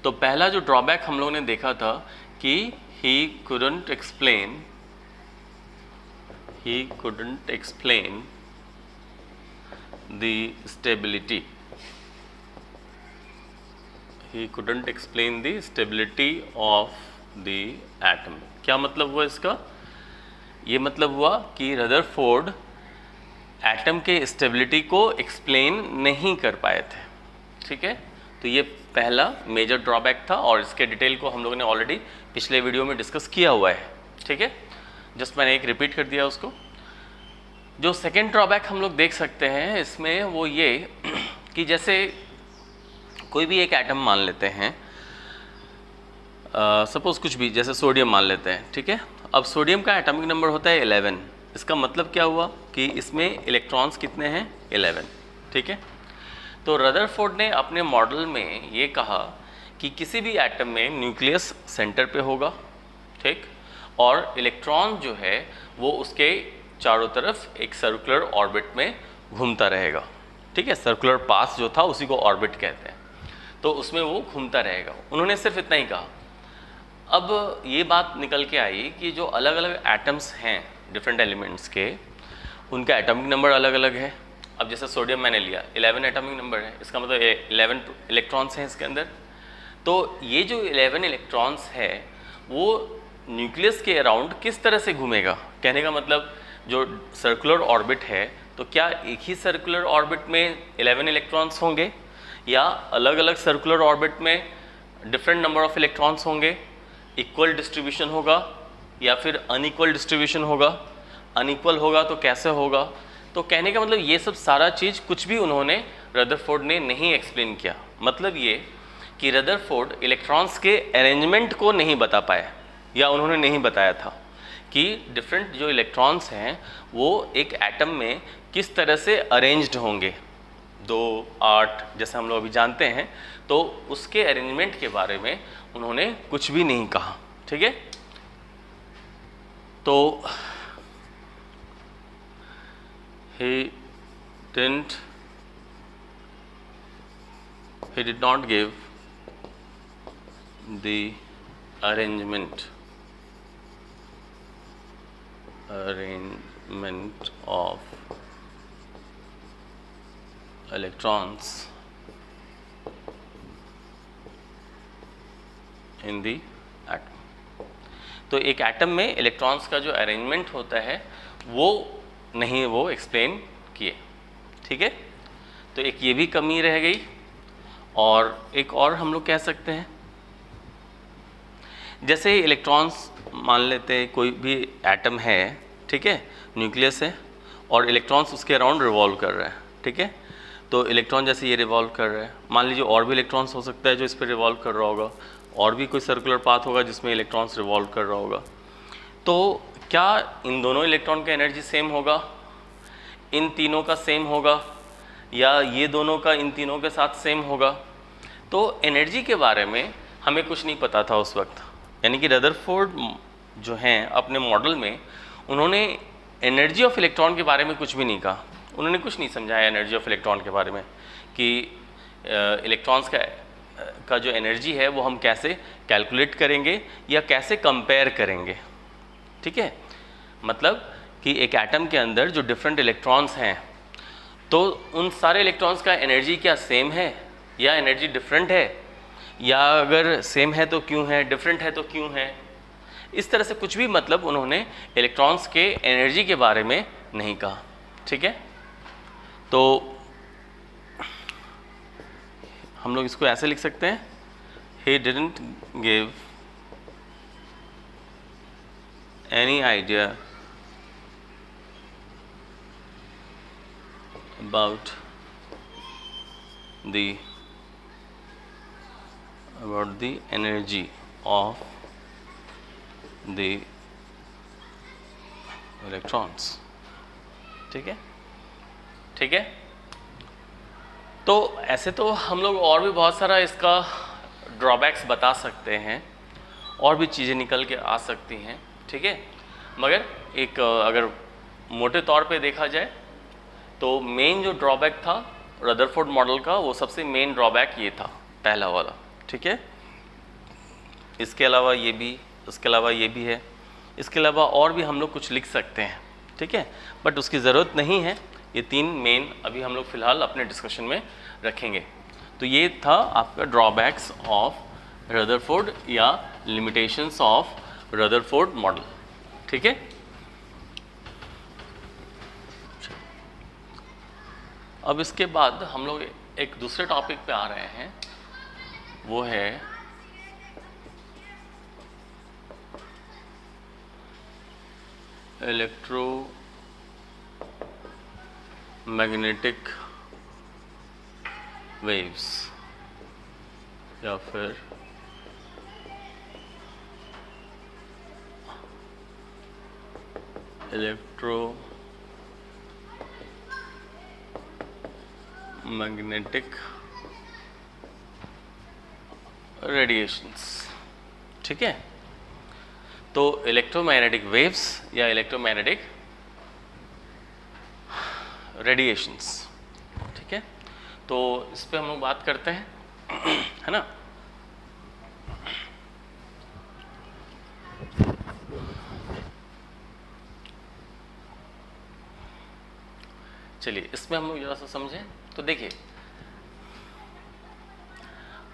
तो पहला जो ड्रॉबैक हम लोगों ने देखा था कि he couldn't explain the stability. He couldn't explain the stability of the atom. क्या मतलब हुआ इसका? ये मतलब हुआ कि रदरफोर्ड एटम के स्टेबिलिटी को एक्सप्लेन नहीं कर पाए थे। ठीक है, तो ये पहला मेजर ड्रॉबैक था और इसके डिटेल को हम लोगों ने ऑलरेडी पिछले वीडियो में डिस्कस किया हुआ है। ठीक है, जस्ट मैंने एक रिपीट कर दिया उसको। जो सेकेंड ड्रॉबैक हम लोग देख सकते हैं इसमें वो ये कि जैसे कोई भी एक एटम मान लेते हैं, सपोज कुछ भी, जैसे सोडियम मान लेते हैं। ठीक है, अब सोडियम का एटॉमिक नंबर होता है 11। इसका मतलब क्या हुआ कि इसमें इलेक्ट्रॉन्स कितने हैं? 11। ठीक है, तो रदरफोर्ड ने अपने मॉडल में ये कहा कि किसी भी एटम में न्यूक्लियस सेंटर पे होगा, ठीक, और इलेक्ट्रॉन जो है वो उसके चारों तरफ एक सर्कुलर ऑर्बिट में घूमता रहेगा। ठीक है, सर्कुलर पाथ जो था उसी को ऑर्बिट कहते हैं, तो उसमें वो घूमता रहेगा। उन्होंने सिर्फ इतना ही कहा। अब ये बात निकल के आई कि जो अलग अलग एटम्स हैं डिफरेंट एलिमेंट्स के, उनका एटॉमिक नंबर अलग अलग है। अब जैसे सोडियम मैंने लिया, 11 एटॉमिक नंबर है, इसका मतलब 11 इलेक्ट्रॉन्स हैं इसके अंदर। तो ये जो 11 इलेक्ट्रॉन्स है वो न्यूक्लियस के अराउंड किस तरह से घूमेगा? कहने का मतलब जो सर्कुलर ऑर्बिट है, तो क्या एक ही सर्कुलर ऑर्बिट में 11 इलेक्ट्रॉन्स होंगे या अलग अलग सर्कुलर ऑर्बिट में डिफरेंट नंबर ऑफ इलेक्ट्रॉन्स होंगे? इक्वल डिस्ट्रीब्यूशन होगा या फिर अनइक्वल डिस्ट्रीब्यूशन होगा? अनइक्वल होगा तो कैसे होगा? तो कहने का मतलब ये सब सारा चीज़ कुछ भी उन्होंने रदरफोर्ड ने नहीं एक्सप्लेन किया। मतलब ये कि रदरफोर्ड इलेक्ट्रॉन्स के अरेंजमेंट को नहीं बता पाए, या उन्होंने नहीं बताया था कि डिफरेंट जो इलेक्ट्रॉन्स हैं वो एक एटम में किस तरह से अरेंज्ड होंगे, 2, 8 जैसे हम लोग अभी जानते हैं। तो उसके अरेंजमेंट के बारे में उन्होंने कुछ भी नहीं कहा। ठीक है, तो he did not give the arrangement of electrons in the atom। तो एक एटम में इलेक्ट्रॉन्स का जो अरेंजमेंट होता है वो नहीं वो एक्सप्लेन किए। ठीक है, तो एक ये भी कमी रह गई। और एक और हम लोग कह सकते हैं, जैसे इलेक्ट्रॉन्स मान लेते हैं, कोई भी एटम है, ठीक है, न्यूक्लियस है और इलेक्ट्रॉन्स उसके अराउंड रिवॉल्व कर रहे हैं। ठीक है, तो इलेक्ट्रॉन जैसे ये रिवॉल्व कर रहा है, मान लीजिए और भी इलेक्ट्रॉन्स हो सकता है जो इस पर रिवॉल्व कर रहा होगा, और भी कोई सर्कुलर पाथ होगा जिसमें इलेक्ट्रॉन्स रिवॉल्व कर रहा होगा। तो क्या इन दोनों इलेक्ट्रॉन का एनर्जी सेम होगा? इन तीनों का सेम होगा? या ये दोनों का इन तीनों के साथ सेम होगा? तो एनर्जी के बारे में हमें कुछ नहीं पता था उस वक्त। यानी कि रदरफोर्ड जो हैं अपने मॉडल में उन्होंने एनर्जी ऑफ इलेक्ट्रॉन के बारे में कुछ भी नहीं कहा। उन्होंने कुछ नहीं समझाया एनर्जी ऑफ इलेक्ट्रॉन के बारे में कि इलेक्ट्रॉन्स का जो एनर्जी है वो हम कैसे कैलकुलेट करेंगे या कैसे कंपेयर करेंगे। ठीक है, मतलब कि एक एटम के अंदर जो डिफरेंट इलेक्ट्रॉन्स हैं तो उन सारे इलेक्ट्रॉन्स का एनर्जी क्या सेम है या एनर्जी डिफरेंट है, या अगर सेम है तो क्यों है, डिफरेंट है तो क्यों है। इस तरह से कुछ भी मतलब उन्होंने इलेक्ट्रॉन्स के एनर्जी के बारे में नहीं कहा। ठीक है, तो हम लोग इसको ऐसे लिख सकते हैं, he didn't give any idea about the energy of the electrons। ठीक है, ठीक है। तो ऐसे तो हम लोग और भी बहुत सारा इसका ड्रॉबैक्स बता सकते हैं, और भी चीज़ें निकल के आ सकती हैं। ठीक है, मगर एक अगर मोटे तौर पे देखा जाए तो मेन जो ड्रॉबैक था रदरफोर्ड मॉडल का, वो सबसे मेन ड्रॉबैक ये था, पहला वाला। ठीक है, इसके अलावा ये भी, इसके अलावा ये भी है, इसके अलावा और भी हम लोग कुछ लिख सकते हैं, ठीक है, बट उसकी ज़रूरत नहीं है। ये 3 मेन अभी हम लोग फिलहाल अपने डिस्कशन में रखेंगे। तो ये था आपका ड्रॉबैक्स ऑफ रदरफोर्ड या लिमिटेशंस ऑफ रदरफोर्ड मॉडल, ठीक है। अब इसके बाद हम लोग एक दूसरे टॉपिक पे आ रहे हैं, वो है इलेक्ट्रोमैग्नेटिक वेव्स या फिर इलेक्ट्रोमैग्नेटिक रेडिएशंस, ठीक है। तो इलेक्ट्रोमैग्नेटिक वेव्स या इलेक्ट्रोमैग्नेटिक रेडिएशंस, ठीक है। तो इस पे हम लोग बात करते हैं, है ना। चलिए इसमें हम लोग जरा सा समझें। तो देखिए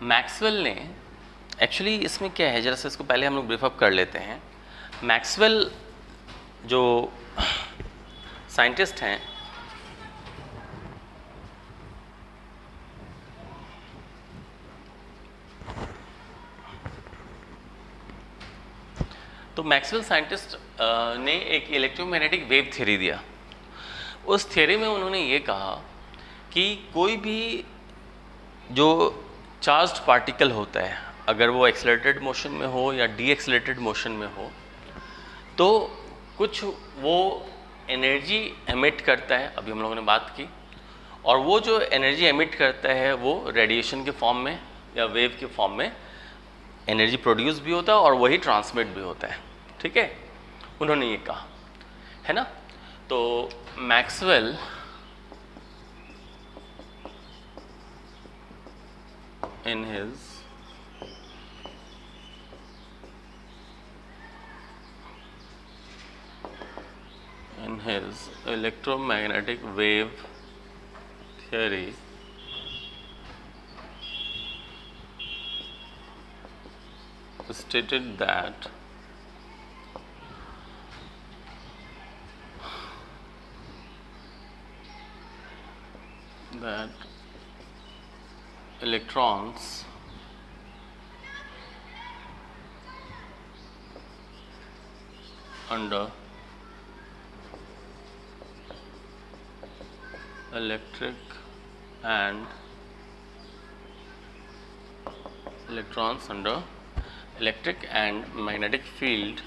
मैक्सवेल ने एक्चुअली इसमें क्या है, जरा सा इसको पहले हम लोग ब्रीफ अप कर लेते हैं। मैक्सवेल जो साइंटिस्ट हैं, तो मैक्सवेल साइंटिस्ट ने एक इलेक्ट्रोमैग्नेटिक वेव थ्योरी दिया। उस थ्योरी में उन्होंने ये कहा कि कोई भी जो चार्ज्ड पार्टिकल होता है, अगर वो एक्सेलरेटेड मोशन में हो या डी एक्सेलरेटेड मोशन में हो, तो कुछ वो एनर्जी एमिट करता है, अभी हम लोगों ने बात की, और वो जो एनर्जी एमिट करता है वो रेडिएशन के फॉर्म में या वेव के फॉर्म में एनर्जी प्रोड्यूस भी होता है और वही ट्रांसमिट भी होता है, ठीक है। उन्होंने ये कहा, है ना। तो Maxwell in his electromagnetic wave theory stated that electrons under electrons under electric and magnetic field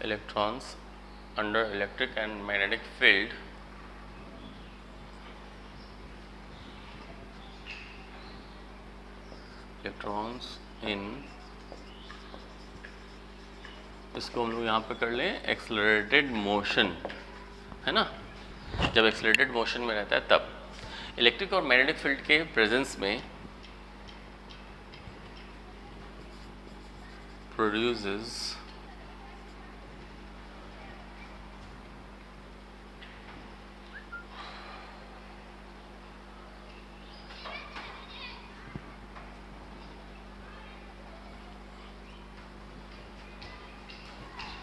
electrons under electric and magnetic field electrons in, इसको हम लोग यहाँ पे कर लें एक्सेलरेटेड मोशन, है ना। जब एक्सेलरेटेड मोशन में रहता है तब इलेक्ट्रिक और मैग्नेटिक फील्ड के प्रेजेंस में प्रोड्यूसेस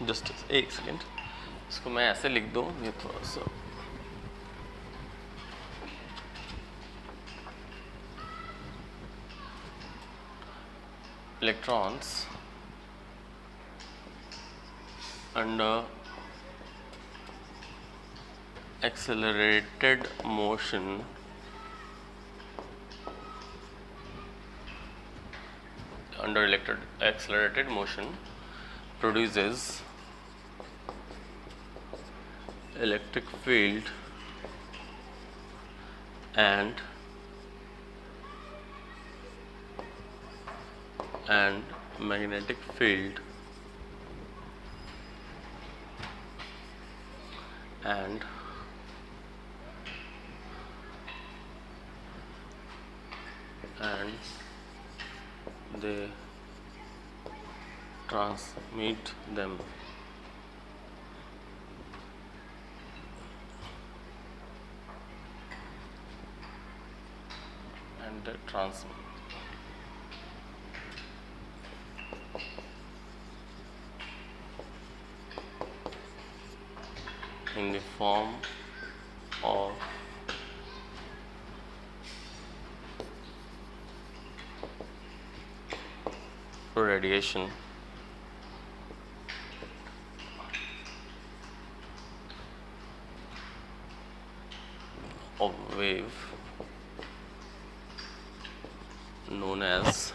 जस्ट एक सेकेंड, इसको मैं ऐसे लिख दूँ, ये थोड़ा सा electrons under accelerated motion accelerated motion produces electric field and magnetic field and they transmit them and they transmit in the form of radiation of wave known as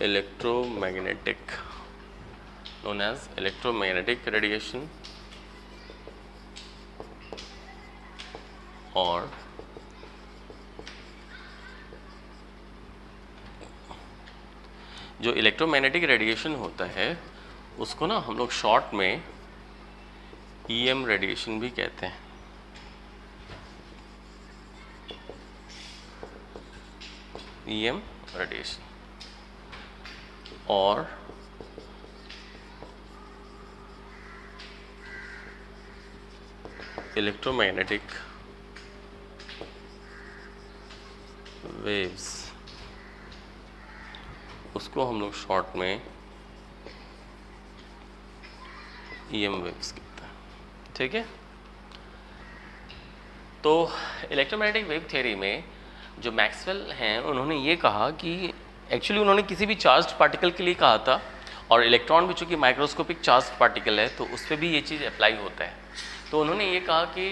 electromagnetic radiation और जो इलेक्ट्रोमैग्नेटिक रेडिएशन होता है उसको ना हम लोग short में EM radiation भी कहते हैं। ईएम रेडिएशन और इलेक्ट्रोमैग्नेटिक वेव्स उसको हम लोग शॉर्ट में ईएम वेव्स कहते हैं। ठीक है, तो इलेक्ट्रोमैग्नेटिक वेव थ्योरी में जो मैक्सवेल हैं उन्होंने ये कहा कि एक्चुअली उन्होंने किसी भी चार्ज्ड पार्टिकल के लिए कहा था और इलेक्ट्रॉन भी चूँकि माइक्रोस्कोपिक चार्ज्ड पार्टिकल है तो उस पर भी ये चीज़ अप्लाई होता है। तो उन्होंने ये कहा कि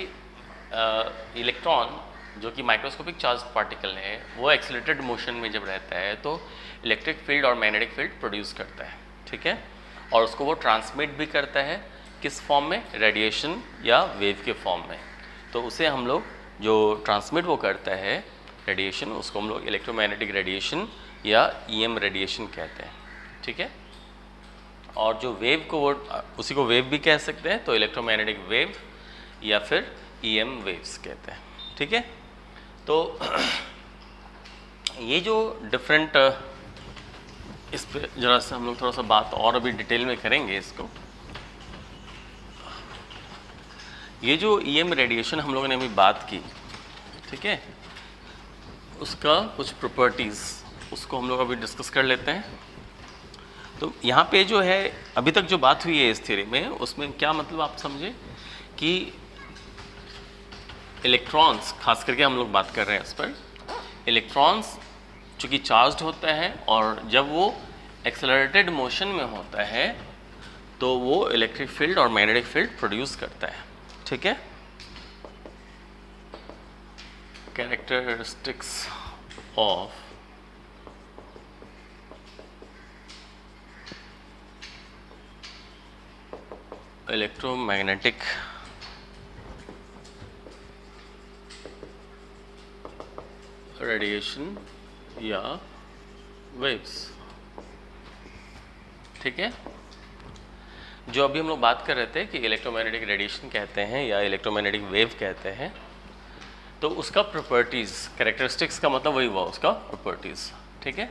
इलेक्ट्रॉन जो कि माइक्रोस्कोपिक चार्ज्ड पार्टिकल है वो एक्सीलरेटेड मोशन में जब रहता है तो इलेक्ट्रिक फील्ड और मैग्नेटिक फील्ड प्रोड्यूस करता है। ठीक है, और उसको वो ट्रांसमिट भी करता है किस फॉर्म में, रेडिएशन या वेव के फॉर्म में। तो उसे हम लोग जो ट्रांसमिट वो करता है रेडिएशन उसको हम लोग इलेक्ट्रोमैग्नेटिक रेडिएशन या ईएम रेडिएशन कहते हैं। ठीक है, और जो वेव को वो उसी को वेव भी कह सकते हैं, तो इलेक्ट्रोमैग्नेटिक वेव या फिर ईएम वेव्स कहते हैं। ठीक है, तो ये जो डिफरेंट इस पे जरा सा हम लोग थोड़ा सा बात और अभी डिटेल में करेंगे इसको। ये जो ईएम रेडिएशन हम लोगों ने अभी बात की, ठीक है, उसका कुछ प्रॉपर्टीज़ उसको हम लोग अभी डिस्कस कर लेते हैं। तो यहाँ पे जो है अभी तक जो बात हुई है इस थ्योरी में उसमें क्या मतलब आप समझे कि इलेक्ट्रॉन्स, खास करके हम लोग बात कर रहे हैं इस पर, इलेक्ट्रॉन्स चूँकि चार्ज्ड होता है और जब वो एक्सेलरेटेड मोशन में होता है तो वो इलेक्ट्रिक फील्ड और मैग्नेटिक फील्ड प्रोड्यूस करता है। ठीक है, कैरेक्टरिस्टिक्स ऑफ इलेक्ट्रोमैग्नेटिक रेडिएशन या वेव्स। ठीक है, जो अभी हम लोग बात कर रहे थे कि इलेक्ट्रोमैग्नेटिक रेडिएशन कहते हैं या इलेक्ट्रोमैग्नेटिक वेव कहते हैं, तो उसका प्रॉपर्टीज़, कैरेक्टरिस्टिक्स का मतलब वही हुआ उसका प्रॉपर्टीज़। ठीक है,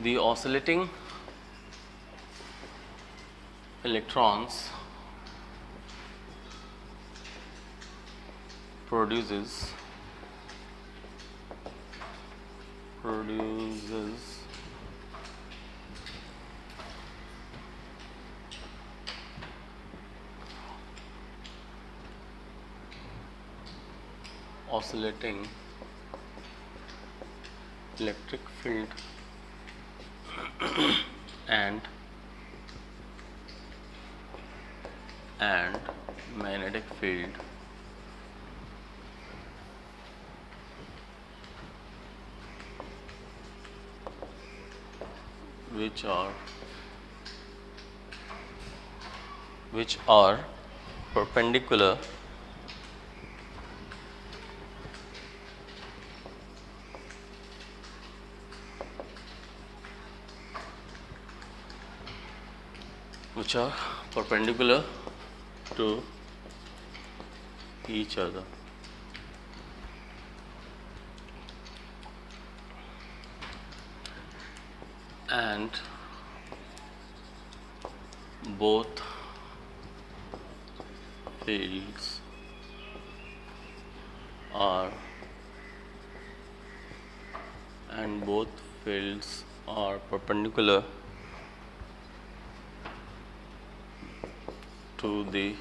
the oscillating electrons produces oscillating electric field and magnetic field which are perpendicular which are perpendicular to each other. And both fields are perpendicular to the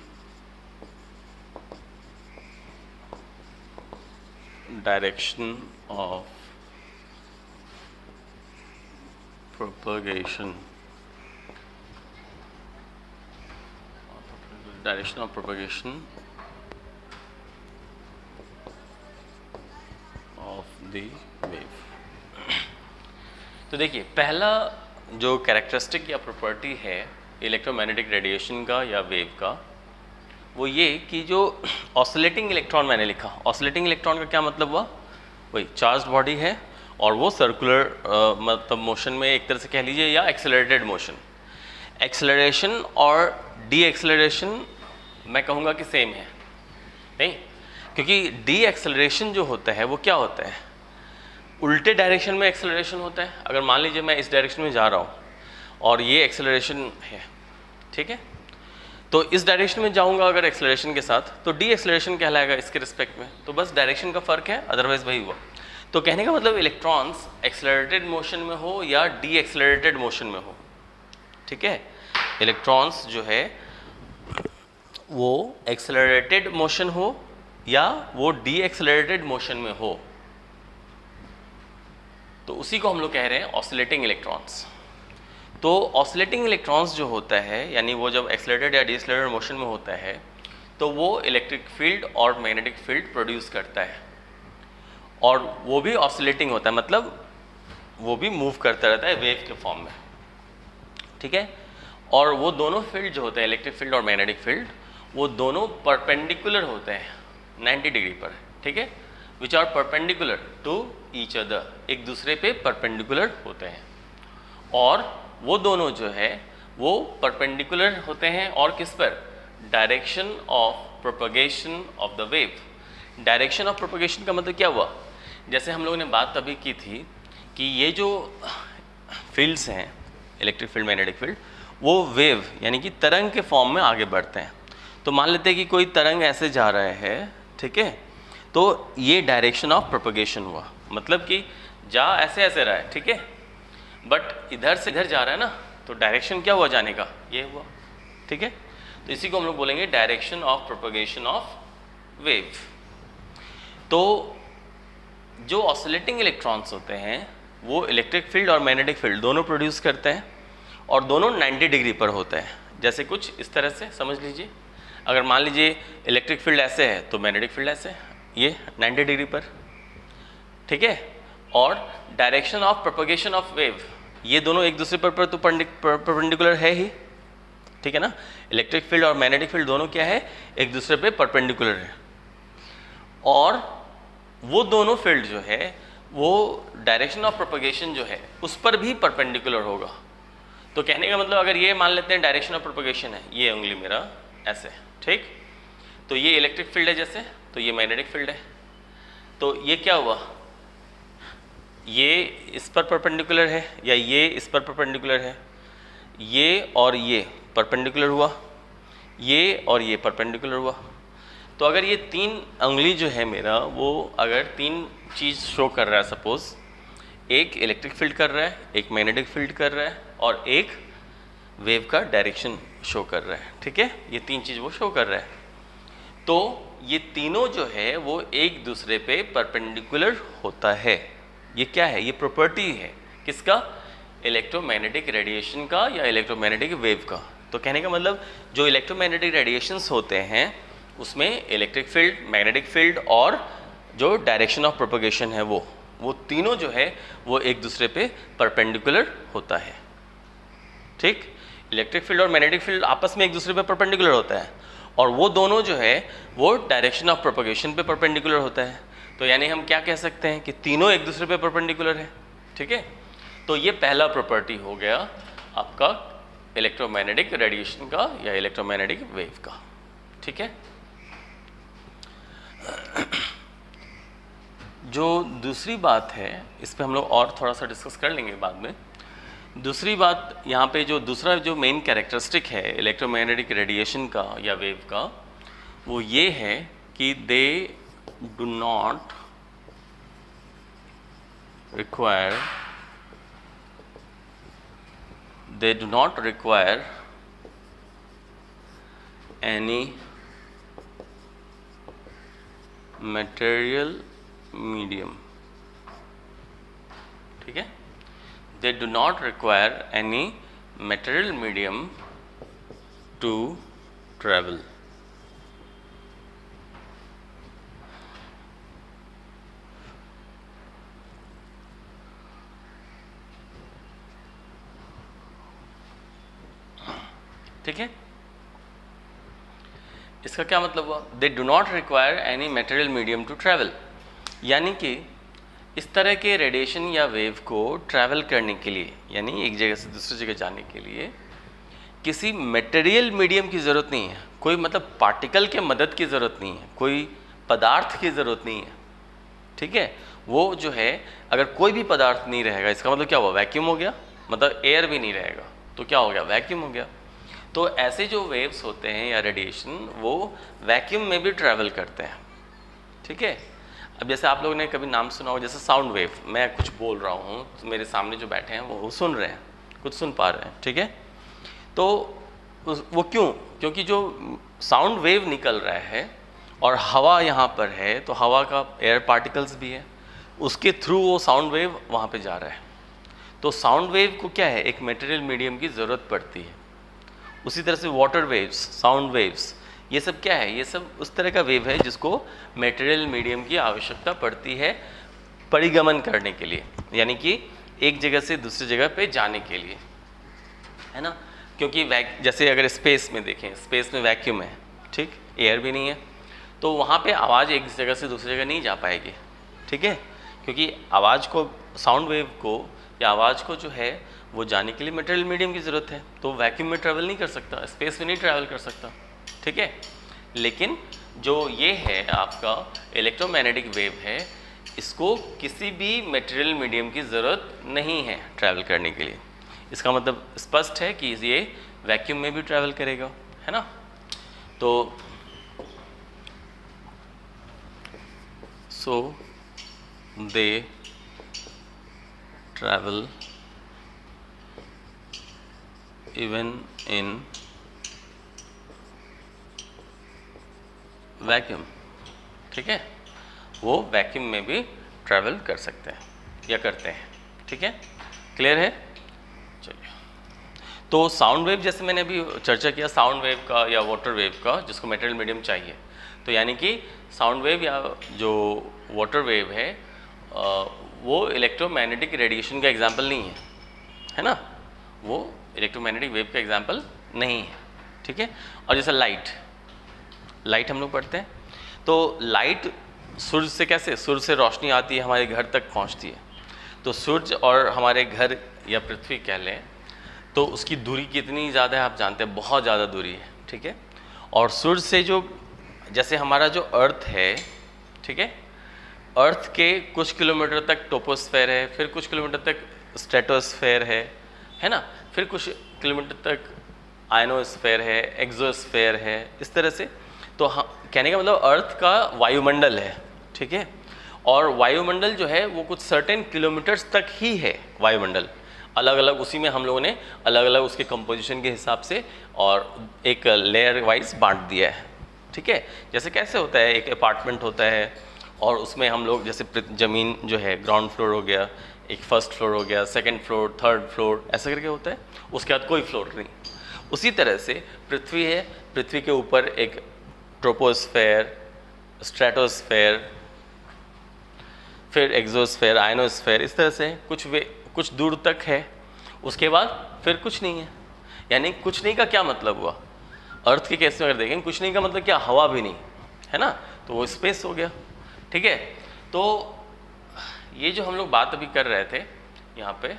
direction of propagation of the wave. तो देखिए, पहला जो characteristic या property है electromagnetic radiation का या wave का, वो ये कि जो ऑसिलेटिंग इलेक्ट्रॉन मैंने लिखा, ऑसिलेटिंग इलेक्ट्रॉन का क्या मतलब हुआ, वही चार्ज्ड बॉडी है और वो सर्कुलर मतलब मोशन में एक तरह से कह लीजिए, या एक्सेलरेटेड मोशन। एक्सेलरेशन और डी एक्सेलरेशन मैं कहूँगा कि सेम है, नहीं, क्योंकि डी एक्सेलरेशन जो होता है वो क्या होता है, उल्टे डायरेक्शन में एक्सेलरेशन होता है। अगर मान लीजिए मैं इस डायरेक्शन में जा रहा हूँ और ये एक्सेलरेशन है, ठीक है, तो इस डायरेक्शन में जाऊँगा अगर एक्सेलरेशन के साथ, तो डी एक्सेलरेशन कहलाएगा इसके रिस्पेक्ट में। तो बस डायरेक्शन का फ़र्क है, अदरवाइज वही हुआ। तो कहने का मतलब इलेक्ट्रॉन्स एक्सेलरेटेड मोशन में हो या डी एक्सेलरेटेड मोशन में हो, ठीक है, इलेक्ट्रॉन्स जो है वो एक्सेलरेटेड मोशन हो या वो डी एक्सेलरेटेड मोशन में हो, तो उसी को हम लोग कह रहे हैं ऑसिलेटिंग इलेक्ट्रॉन्स। तो ऑसिलेटिंग इलेक्ट्रॉन्स जो होता है, यानी वो जब एक्सेलरेटेड या डी एक्सेलरेटेड मोशन में होता है, तो वो इलेक्ट्रिक फील्ड और मैग्नेटिक फील्ड प्रोड्यूस करता है, और वो भी ऑसिलेटिंग होता है, मतलब वो भी मूव करता रहता है वेव के फॉर्म में, ठीक है। और वो दोनों फील्ड जो होते हैं, इलेक्ट्रिक फील्ड और मैग्नेटिक फील्ड, वो दोनों परपेंडिकुलर होते हैं 90 डिग्री पर, ठीक है, which are perpendicular to each other, एक दूसरे पे परपेंडिकुलर होते हैं। और वो दोनों जो है वो परपेंडिकुलर होते हैं और किस पर, direction of propagation of the wave. Direction of propagation का मतलब क्या हुआ, जैसे हम लोगों ने बात अभी की थी कि ये जो फील्ड्स हैं, इलेक्ट्रिक फील्ड मैग्नेटिक फील्ड, वो वेव यानी कि तरंग के फॉर्म में आगे बढ़ते हैं। तो मान लेते हैं कि कोई तरंग ऐसे जा रहा है, ठीक है, तो ये डायरेक्शन ऑफ प्रोपगेशन हुआ, मतलब कि जा ऐसे ऐसे रहा है, ठीक है, बट इधर से इधर जा रहा है ना, तो डायरेक्शन क्या हुआ जाने का, ये हुआ, ठीक है। तो इसी को हम लोग बोलेंगे direction of propagation of wave. तो जो ऑसिलेटिंग इलेक्ट्रॉन्स होते हैं वो इलेक्ट्रिक फील्ड और मैग्नेटिक फील्ड दोनों प्रोड्यूस करते हैं, और दोनों 90 डिग्री पर होते हैं। जैसे कुछ इस तरह से समझ लीजिए, अगर मान लीजिए इलेक्ट्रिक फील्ड ऐसे है तो मैग्नेटिक फील्ड ऐसे, ये 90 डिग्री पर, ठीक है। और direction of propagation of wave, ये दोनों एक दूसरे पर तो परपेंडिकुलर है ही, ठीक है ना। इलेक्ट्रिक फील्ड और मैग्नेटिक फील्ड दोनों क्या है, एक दूसरे पे परपेंडिकुलर है, और वो दोनों फील्ड जो है वो डायरेक्शन ऑफ प्रोपगेशन जो है उस पर भी परपेंडिकुलर होगा। तो कहने का मतलब अगर ये मान लेते हैं डायरेक्शन ऑफ प्रोपगेशन है, ये उंगली मेरा ऐसे, ठीक, तो ये इलेक्ट्रिक फील्ड है जैसे, तो ये मैग्नेटिक फील्ड है, तो ये क्या हुआ, ये इस पर परपेंडिकुलर है या ये इस पर परपेंडिकुलर है, ये और ये परपेंडिकुलर हुआ, ये और ये परपेंडिकुलर हुआ। तो अगर ये तीन उंगली जो है मेरा, वो अगर तीन चीज़ शो कर रहा है, सपोज एक इलेक्ट्रिक फील्ड कर रहा है, एक मैग्नेटिक फील्ड कर रहा है, और एक वेव का डायरेक्शन शो कर रहा है, ठीक है, ये तीन चीज़ वो शो कर रहा है, तो ये तीनों जो है वो एक दूसरे पे परपेंडिकुलर होता है। ये क्या है, ये प्रॉपर्टी है किसका, इलेक्ट्रोमैग्नेटिक रेडिएशन का या इलेक्ट्रोमैग्नेटिक वेव का। तो कहने का मतलब जो इलेक्ट्रोमैग्नेटिक रेडिएशंस होते हैं उसमें इलेक्ट्रिक फील्ड, मैग्नेटिक फील्ड और जो डायरेक्शन ऑफ प्रोपगेशन है वो तीनों जो है वो एक दूसरे पे परपेंडिकुलर होता है, ठीक। इलेक्ट्रिक फील्ड और मैग्नेटिक फील्ड आपस में एक दूसरे पे परपेंडिकुलर होता है, और वो दोनों जो है वो डायरेक्शन ऑफ प्रोपगेशन पे परपेंडिकुलर होता है। तो यानी हम क्या कह सकते हैं कि तीनों एक दूसरे पे परपेंडिकुलर है। ठीक है, तो ये पहला प्रॉपर्टी हो गया आपका इलेक्ट्रोमैग्नेटिक रेडिएशन का या इलेक्ट्रोमैग्नेटिक वेव का। ठीक है, जो दूसरी बात है इस पे हम लोग और थोड़ा सा डिस्कस कर लेंगे बाद में। दूसरी बात यहाँ पे जो दूसरा जो मेन कैरेक्टरिस्टिक है इलेक्ट्रोमैग्नेटिक रेडिएशन का या वेव का, वो ये है कि दे do not require any material medium। ठीक है, they do not require any material medium to travel। ठीक है, इसका क्या मतलब हुआ? They do not require any material medium to travel, यानी कि इस तरह के रेडिएशन या वेव को ट्रैवल करने के लिए, यानी एक जगह से दूसरी जगह जाने के लिए किसी मटेरियल मीडियम की ज़रूरत नहीं है। कोई मतलब पार्टिकल के मदद की ज़रूरत नहीं है, कोई पदार्थ की ज़रूरत नहीं है। ठीक है, वो जो है अगर कोई भी पदार्थ नहीं रहेगा, इसका मतलब क्या हुआ? वैक्यूम हो गया, मतलब एयर भी नहीं रहेगा तो क्या हो गया? वैक्यूम हो गया। तो ऐसे जो वेव्स होते हैं या रेडिएशन वो वैक्यूम में भी ट्रैवल करते हैं। ठीक है, अब जैसे आप लोगों ने कभी नाम सुना हो जैसे साउंड वेव, मैं कुछ बोल रहा हूँ तो मेरे सामने जो बैठे हैं वो सुन रहे हैं, कुछ सुन पा रहे हैं। ठीक है, तो वो क्यों? क्योंकि जो साउंड वेव निकल रहा है और हवा यहाँ पर है, तो हवा का एयर पार्टिकल्स भी है, उसके थ्रू वो साउंड वेव वहाँ पे जा रहा है। तो साउंड वेव को क्या है? एक मटेरियल मीडियम की ज़रूरत पड़ती है। उसी तरह से वाटर वेव्स, साउंड वेव्स, ये सब क्या है? ये सब उस तरह का वेव है जिसको मटेरियल मीडियम की आवश्यकता पड़ती है परिगमन करने के लिए, यानी कि एक जगह से दूसरी जगह पे जाने के लिए, है ना। क्योंकि जैसे अगर स्पेस में देखें, स्पेस में वैक्यूम है, ठीक, एयर भी नहीं है, तो वहाँ पे आवाज़ एक जगह से दूसरी जगह नहीं जा पाएगी। ठीक है, क्योंकि आवाज़ को, साउंड वेव को या आवाज़ को जो है वो जाने के लिए मटेरियल मीडियम की ज़रूरत है, तो वैक्यूम में ट्रैवल नहीं कर सकता, स्पेस में नहीं ट्रैवल कर सकता। ठीक है, लेकिन जो ये है आपका इलेक्ट्रोमैग्नेटिक वेव है, इसको किसी भी मटेरियल मीडियम की ज़रूरत नहीं है ट्रैवल करने के लिए। इसका मतलब स्पष्ट है कि ये वैक्यूम में भी ट्रैवल करेगा, है ना। तो so they travel even in vacuum. ठीक है, वो वैक्यूम में भी ट्रैवल कर सकते हैं या करते हैं। ठीक है, क्लियर है? चलिए, तो साउंड वेव जैसे मैंने अभी चर्चा किया, साउंड वेव का या वाटर वेव का, जिसको मटेरियल मीडियम चाहिए, तो यानी कि साउंड वेव या जो वाटर वेव है वो इलेक्ट्रोमैग्नेटिक रेडिएशन का एग्जाम्पल नहीं है ना, वो इलेक्ट्रोमैग्नेटिक वेव का एग्जाम्पल नहीं है। ठीक है, और जैसे लाइट हम लोग पढ़ते हैं, तो लाइट सूर्य से कैसे, सूर्य से रोशनी आती है, हमारे घर तक पहुंचती है। तो सूर्य और हमारे घर या पृथ्वी कह लें तो उसकी दूरी कितनी ज़्यादा है आप जानते हैं, बहुत ज़्यादा दूरी है। ठीक है, और सूर्य से जो, जैसे हमारा जो अर्थ है, ठीक है, अर्थ के कुछ किलोमीटर तक टोपोस्फेयर है, फिर कुछ किलोमीटर तक स्ट्रेटोस्फेयर है ना, फिर कुछ किलोमीटर तक आयनोस्फेयर है, एक्सोस्फेयर है, इस तरह से। तो कहने का मतलब अर्थ का वायुमंडल है। ठीक है, और वायुमंडल जो है वो कुछ सर्टेन किलोमीटर्स तक ही है वायुमंडल, अलग अलग, उसी में हम लोगों ने अलग अलग उसके कंपोजिशन के हिसाब से और एक लेयर वाइज बांट दिया है। ठीक है, जैसे कैसे होता है, एक अपार्टमेंट होता है और उसमें हम लोग जैसे ज़मीन जो है ग्राउंड फ्लोर हो गया, एक फर्स्ट फ्लोर हो गया, सेकंड फ्लोर, थर्ड फ्लोर, ऐसा करके होता है, उसके बाद कोई फ्लोर नहीं। उसी तरह से पृथ्वी है, पृथ्वी के ऊपर एक ट्रोपोस्फेयर, स्ट्रेटोस्फेयर, फिर एक्सोस्फेयर, आयनोस्फेयर, इस तरह से कुछ दूर तक है, उसके बाद फिर कुछ नहीं है। यानी कुछ नहीं का क्या मतलब हुआ, अर्थ के केस में अगर देखें कुछ नहीं का मतलब क्या, हवा भी नहीं, है ना, तो वो स्पेस हो गया। ठीक है, तो ये जो हम लोग बात अभी कर रहे थे यहाँ पे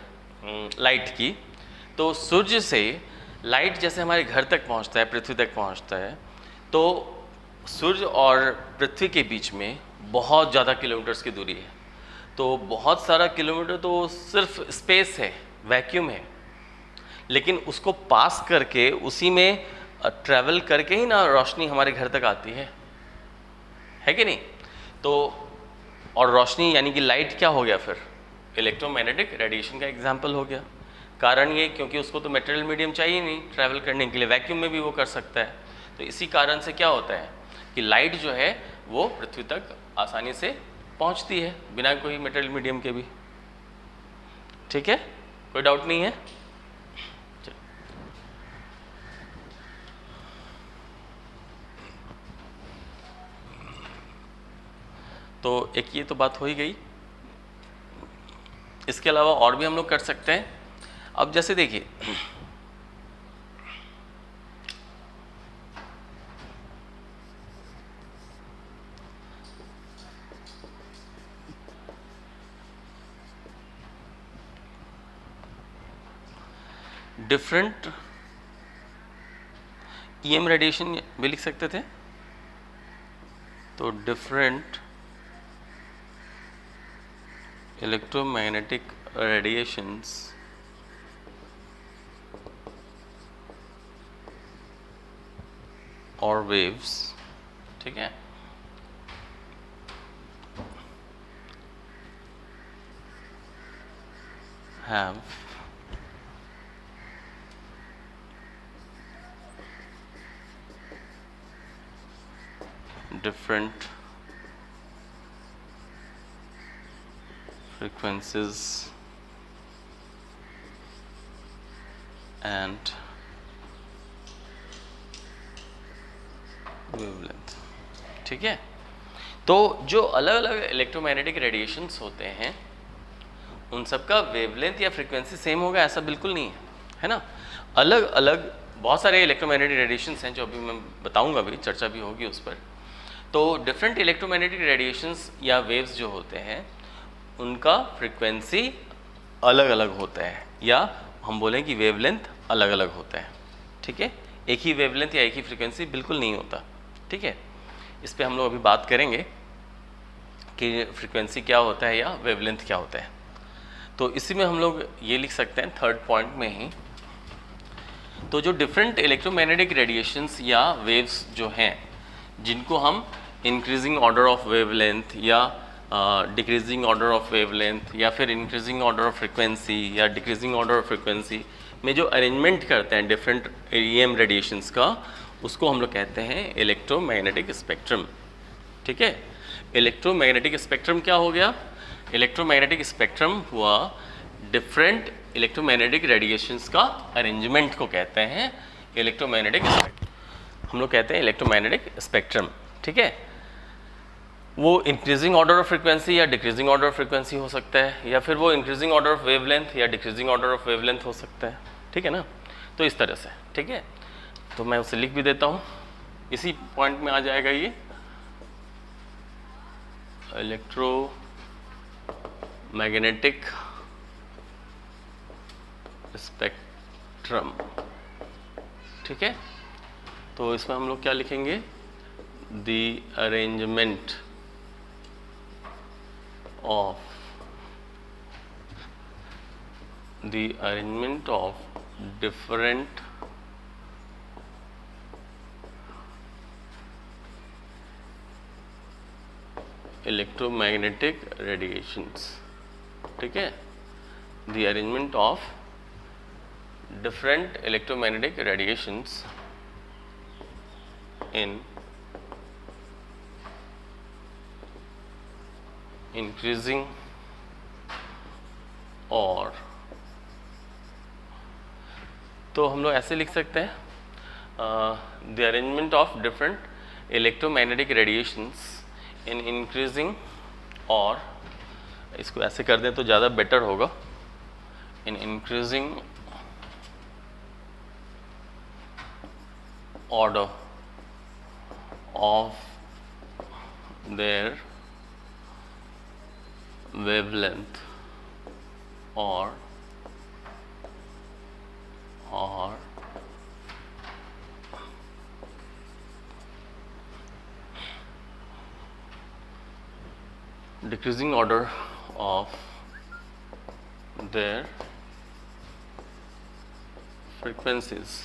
लाइट की, तो सूर्य से लाइट जैसे हमारे घर तक पहुँचता है, पृथ्वी तक पहुँचता है, तो सूर्य और पृथ्वी के बीच में बहुत ज़्यादा किलोमीटर्स की दूरी है। तो बहुत सारा किलोमीटर तो सिर्फ स्पेस है, वैक्यूम है, लेकिन उसको पास करके उसी में ट्रैवल करके ही ना रोशनी हमारे घर तक आती है कि नहीं। तो और रोशनी यानी कि लाइट क्या हो गया फिर, इलेक्ट्रोमैग्नेटिक रेडिएशन का एग्जाम्पल हो गया। कारण ये क्योंकि उसको तो मटेरियल मीडियम चाहिए नहीं ट्रैवल करने के लिए, वैक्यूम में भी वो कर सकता है। तो इसी कारण से क्या होता है कि लाइट जो है वो पृथ्वी तक आसानी से पहुंचती है बिना कोई मटेरियल मीडियम के भी। ठीक है, कोई डाउट नहीं है। तो एक ये तो बात हो ही गई। इसके अलावा और भी हम लोग कर सकते हैं। अब जैसे देखिए डिफरेंट ईएम रेडिएशन भी लिख सकते थे। तो डिफरेंट इलेक्ट्रोमैग्नेटिक रेडिएशंस और वेव्स, ठीक है, have different frequencies and wavelength। ठीक है, तो जो अलग अलग इलेक्ट्रोमैग्नेटिक रेडिएशंस होते हैं उन सब का वेवलेंथ या फ्रीक्वेंसी सेम होगा ऐसा बिल्कुल नहीं है ना। अलग अलग बहुत सारे इलेक्ट्रोमैग्नेटिक रेडिएशंस हैं जो अभी मैं बताऊंगा, अभी चर्चा भी होगी उस पर। तो डिफरेंट इलेक्ट्रोमैग्नेटिक रेडिएशंस या वेव्स जो होते हैं उनका फ्रीक्वेंसी अलग अलग होता है, या हम बोलें कि वेवलेंथ अलग अलग होता है। ठीक है, एक ही वेवलेंथ या एक ही फ्रीक्वेंसी बिल्कुल नहीं होता। ठीक है, इस पे हम लोग अभी बात करेंगे कि फ्रीक्वेंसी क्या होता है या वेवलेंथ क्या होता है। तो इसी में हम लोग ये लिख सकते हैं थर्ड पॉइंट में ही, तो जो डिफरेंट इलेक्ट्रोमैग्नेटिक रेडिएशंस या वेव्स जो हैं जिनको हम इंक्रीजिंग ऑर्डर ऑफ वेवलेंथ या डिक्रीजिंग ऑर्डर ऑफ वेवलेंथ या फिर इंक्रीजिंग ऑर्डर ऑफ फ्रीक्वेंसी या डिक्रीजिंग ऑर्डर ऑफ फ्रीक्वेंसी में जो अरेंजमेंट करते हैं डिफरेंट ईएम रेडिएशंस का, उसको हम लोग कहते हैं इलेक्ट्रोमैग्नेटिक स्पेक्ट्रम। ठीक है, इलेक्ट्रोमैग्नेटिक स्पेक्ट्रम क्या हो गया, इलेक्ट्रोमैग्नेटिक स्पेक्ट्रम हुआ डिफरेंट इलेक्ट्रोमैग्नेटिक रेडिएशंस का अरेंजमेंट को कहते हैं इलेक्ट्रोमैग्नेटिक हम लोग कहते हैं इलेक्ट्रोमैग्नेटिक स्पेक्ट्रम। ठीक है, वो इंक्रीजिंग ऑर्डर ऑफ फ्रीक्वेंसी या डिक्रीजिंग ऑर्डर ऑफ फ्रीक्वेंसी हो सकता है, या फिर वो इंक्रीजिंग ऑर्डर ऑफ वेवलेंथ या डिक्रीजिंग ऑर्डर ऑफ वेवलेंथ हो सकता है। ठीक है ना, तो इस तरह से। ठीक है, तो मैं उसे लिख भी देता हूँ, इसी पॉइंट में आ जाएगा ये इलेक्ट्रोमैग्नेटिक स्पेक्ट्रम। ठीक है, तो इसमें हम लोग क्या लिखेंगे, the arrangement of different electromagnetic radiations. ठीक है, the arrangement of different electromagnetic radiations in increasing or, तो हम लोग ऐसे लिख सकते हैं the arrangement of different electromagnetic radiations in increasing or, इसको ऐसे कर दें तो ज़्यादा बेटर होगा, in increasing order of their wavelength or decreasing order of their frequencies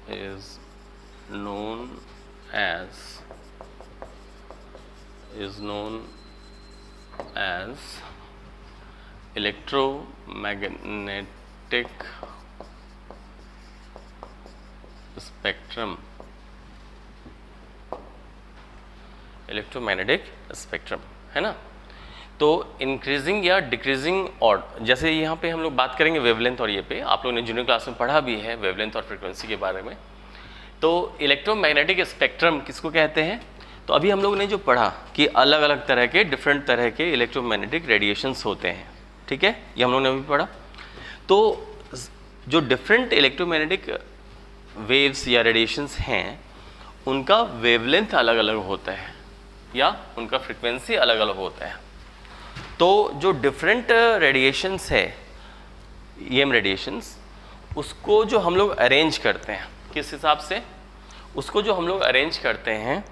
is known as electromagnetic spectrum. Electromagnetic spectrum है ना। तो इंक्रीजिंग या डिक्रीजिंग, और जैसे यहाँ पे हम लोग बात करेंगे वेवलेंथ, और ये पे आप लोगों ने जूनियर क्लास में पढ़ा भी है वेवलेंथ और फ्रीक्वेंसी के बारे में। तो इलेक्ट्रोमैग्नेटिक स्पेक्ट्रम किसको कहते हैं? तो अभी हम लोग ने जो पढ़ा कि अलग अलग तरह के डिफरेंट तरह के इलेक्ट्रोमैग्नेटिक रेडिएशंस होते हैं, ठीक है, ये हम लोग ने अभी पढ़ा। तो जो डिफरेंट इलेक्ट्रोमैग्नेटिक वेव्स या रेडिएशंस हैं उनका वेवलेंथ अलग अलग होता है या उनका फ्रीक्वेंसी अलग अलग होता है। तो जो डिफरेंट रेडिएशंस है, ईएम रेडिएशंस, उसको जो हम लोग अरेंज करते हैं किस हिसाब से, उसको जो हम लोग अरेंज करते हैं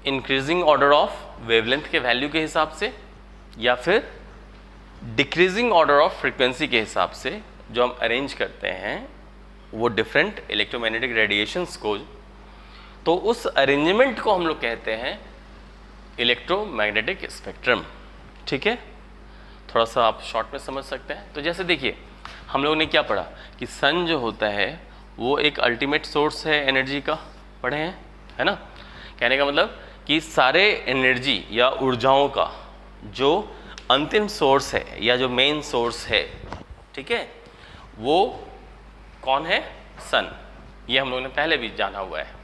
इंक्रीजिंग ऑर्डर ऑफ वेवलेंथ के वैल्यू के हिसाब से या फिर डिक्रीजिंग ऑर्डर ऑफ फ्रीक्वेंसी के हिसाब से जो हम अरेंज करते हैं वो डिफरेंट इलेक्ट्रोमैग्नेटिक रेडिएशंस को, तो उस अरेंजमेंट को हम लोग कहते हैं इलेक्ट्रोमैग्नेटिक स्पेक्ट्रम, ठीक है। थोड़ा सा आप शॉर्ट में समझ सकते हैं। तो जैसे देखिए हम लोगों ने क्या पढ़ा कि सन जो होता है वो एक अल्टीमेट सोर्स है एनर्जी का, पढ़े हैं, है ना। कहने का मतलब कि सारे एनर्जी या ऊर्जाओं का जो अंतिम सोर्स है या जो मेन सोर्स है, ठीक है, वो कौन है? सन। ये हम लोगों ने पहले भी जाना हुआ है।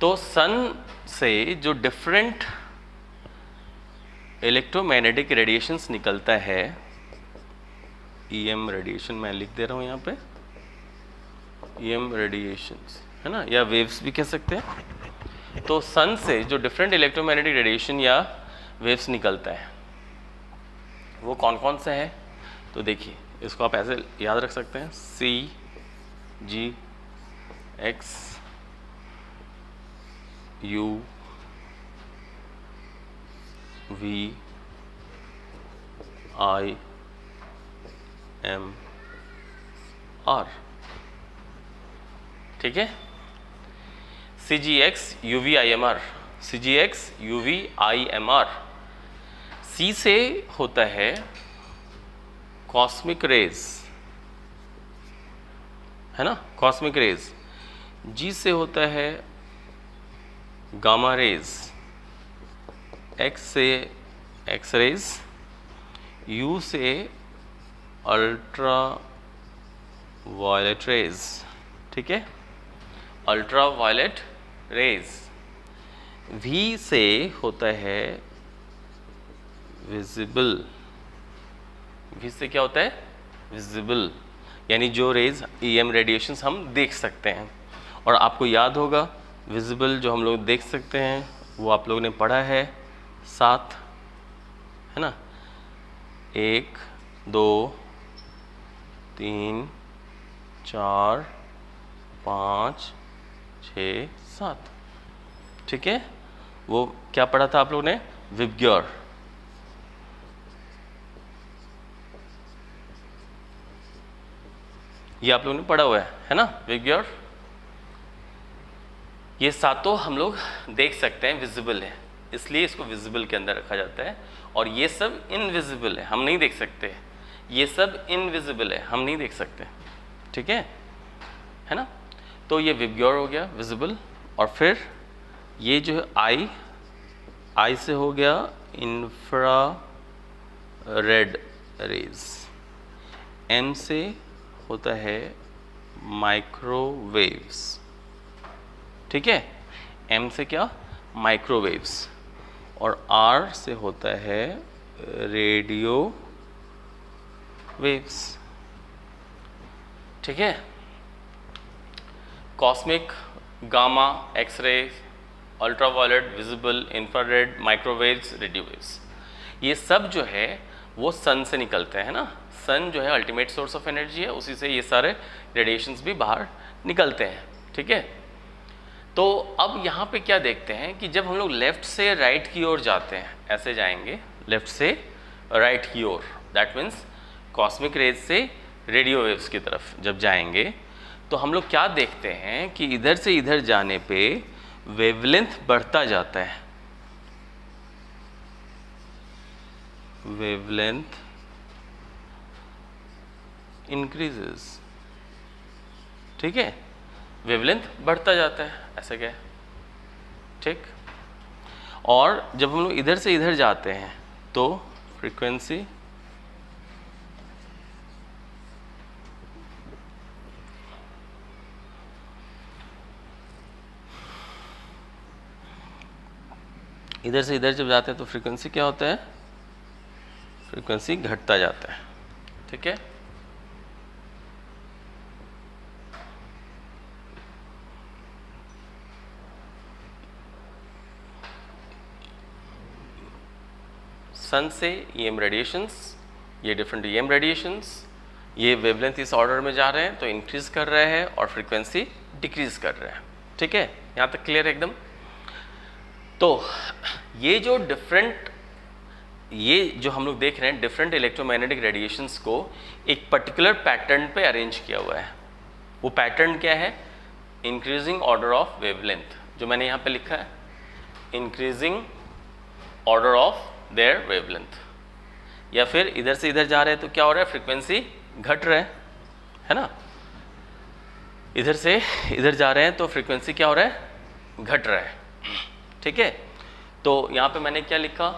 तो सन से जो डिफरेंट इलेक्ट्रोमैग्नेटिक रेडिएशंस निकलता है, ईएम रेडिएशन मैं लिख दे रहा हूँ यहाँ पे, ईएम रेडिएशंस, है ना, या वेव्स भी कह सकते हैं। तो सन से जो डिफरेंट इलेक्ट्रोमैग्नेटिक रेडिएशन या वेव्स निकलता है वो कौन कौन से है? तो देखिए इसको आप ऐसे याद रख सकते हैं, C G X U V I M R, ठीक है। C G X U V I M R, C G X U V I M R. C से होता है कॉस्मिक रेज, है ना, कॉस्मिक रेज। जी से होता है गामा रेज, एक्स से एक्स रेज, यू से अल्ट्रा वायलेट रेज, ठीक है, अल्ट्रा वायलेट रेज। वी से होता है विजिबल, वी से क्या होता है? विजिबल, यानी जो रेज ईएम रेडिएशंस हम देख सकते हैं। और आपको याद होगा विजिबल जो हम लोग देख सकते हैं वो आप लोगों ने पढ़ा है 7, है ना, 1 2 3 4 5 6 7, ठीक है। वो क्या पढ़ा था आप लोगों ने? विबग्योर। ये आप लोगों ने पढ़ा हुआ है ना, विबग्योर। ये सातों हम लोग देख सकते हैं, विजिबल है, इसलिए इसको विजिबल के अंदर रखा जाता है। और ये सब इनविजिबल है, हम नहीं देख सकते, ये सब इनविजिबल है, हम नहीं देख सकते, ठीक है ना। तो ये विबग्योर हो गया, विजिबल। और फिर ये जो है आई से हो गया इंफ्रा रेड रेज, एम से होता है माइक्रोवेव्स, ठीक है, एम से क्या? माइक्रोवेव्स। और आर से होता है रेडियो वेव्स, ठीक है। Cosmic, gamma, X ray, ultraviolet, visible, infrared, microwaves, radio waves, ये सब जो है वो सन से निकलते हैं ना। सन जो है अल्टीमेट सोर्स ऑफ एनर्जी है, उसी से ये सारे रेडिएशंस भी बाहर निकलते हैं, ठीक है। तो अब यहाँ पे क्या देखते हैं कि जब हम लोग लेफ़्ट से राइट की ओर जाते हैं, ऐसे जाएंगे लेफ़्ट से राइट की ओर, दैट मीन्स कॉस्मिक रेज से रेडियो वेव्स की तरफ जब जाएंगे तो हम लोग क्या देखते हैं कि इधर से इधर जाने पे वेवलेंथ बढ़ता जाता है, वेवलेंथ इंक्रीजेस, ठीक है, वेवलेंथ बढ़ता जाता है, ऐसे क्या है, ठीक। और जब हम लोग इधर से इधर जाते हैं तो फ्रीक्वेंसी इधर से इधर जब जाते हैं तो फ्रीक्वेंसी क्या होता है, फ्रीक्वेंसी घटता जाता है, ठीक है। सन से EM रेडिएशंस, ये डिफरेंट EM रेडिएशंस, ये वेवलेंथ इस ऑर्डर में जा रहे हैं तो इंक्रीज कर रहे हैं और फ्रीक्वेंसी डिक्रीज कर रहे हैं, ठीक है। यहाँ तक क्लियर एकदम। तो ये जो डिफरेंट, ये जो हम लोग देख रहे हैं डिफरेंट इलेक्ट्रोमैग्नेटिक रेडिएशंस को एक पर्टिकुलर पैटर्न पे अरेंज किया हुआ है। वो पैटर्न क्या है, इंक्रीजिंग ऑर्डर ऑफ वेवलेंथ, जो मैंने यहाँ पे लिखा है, increasing order of their wavelength. या फिर इधर से इधर जा रहे हैं तो क्या हो रहा है, फ्रीक्वेंसी घट रहा है ना। इधर से इधर जा रहे हैं तो फ्रीक्वेंसी क्या हो रहा है, घट रहा है, ठीक है। तो यहाँ पे मैंने क्या लिखा,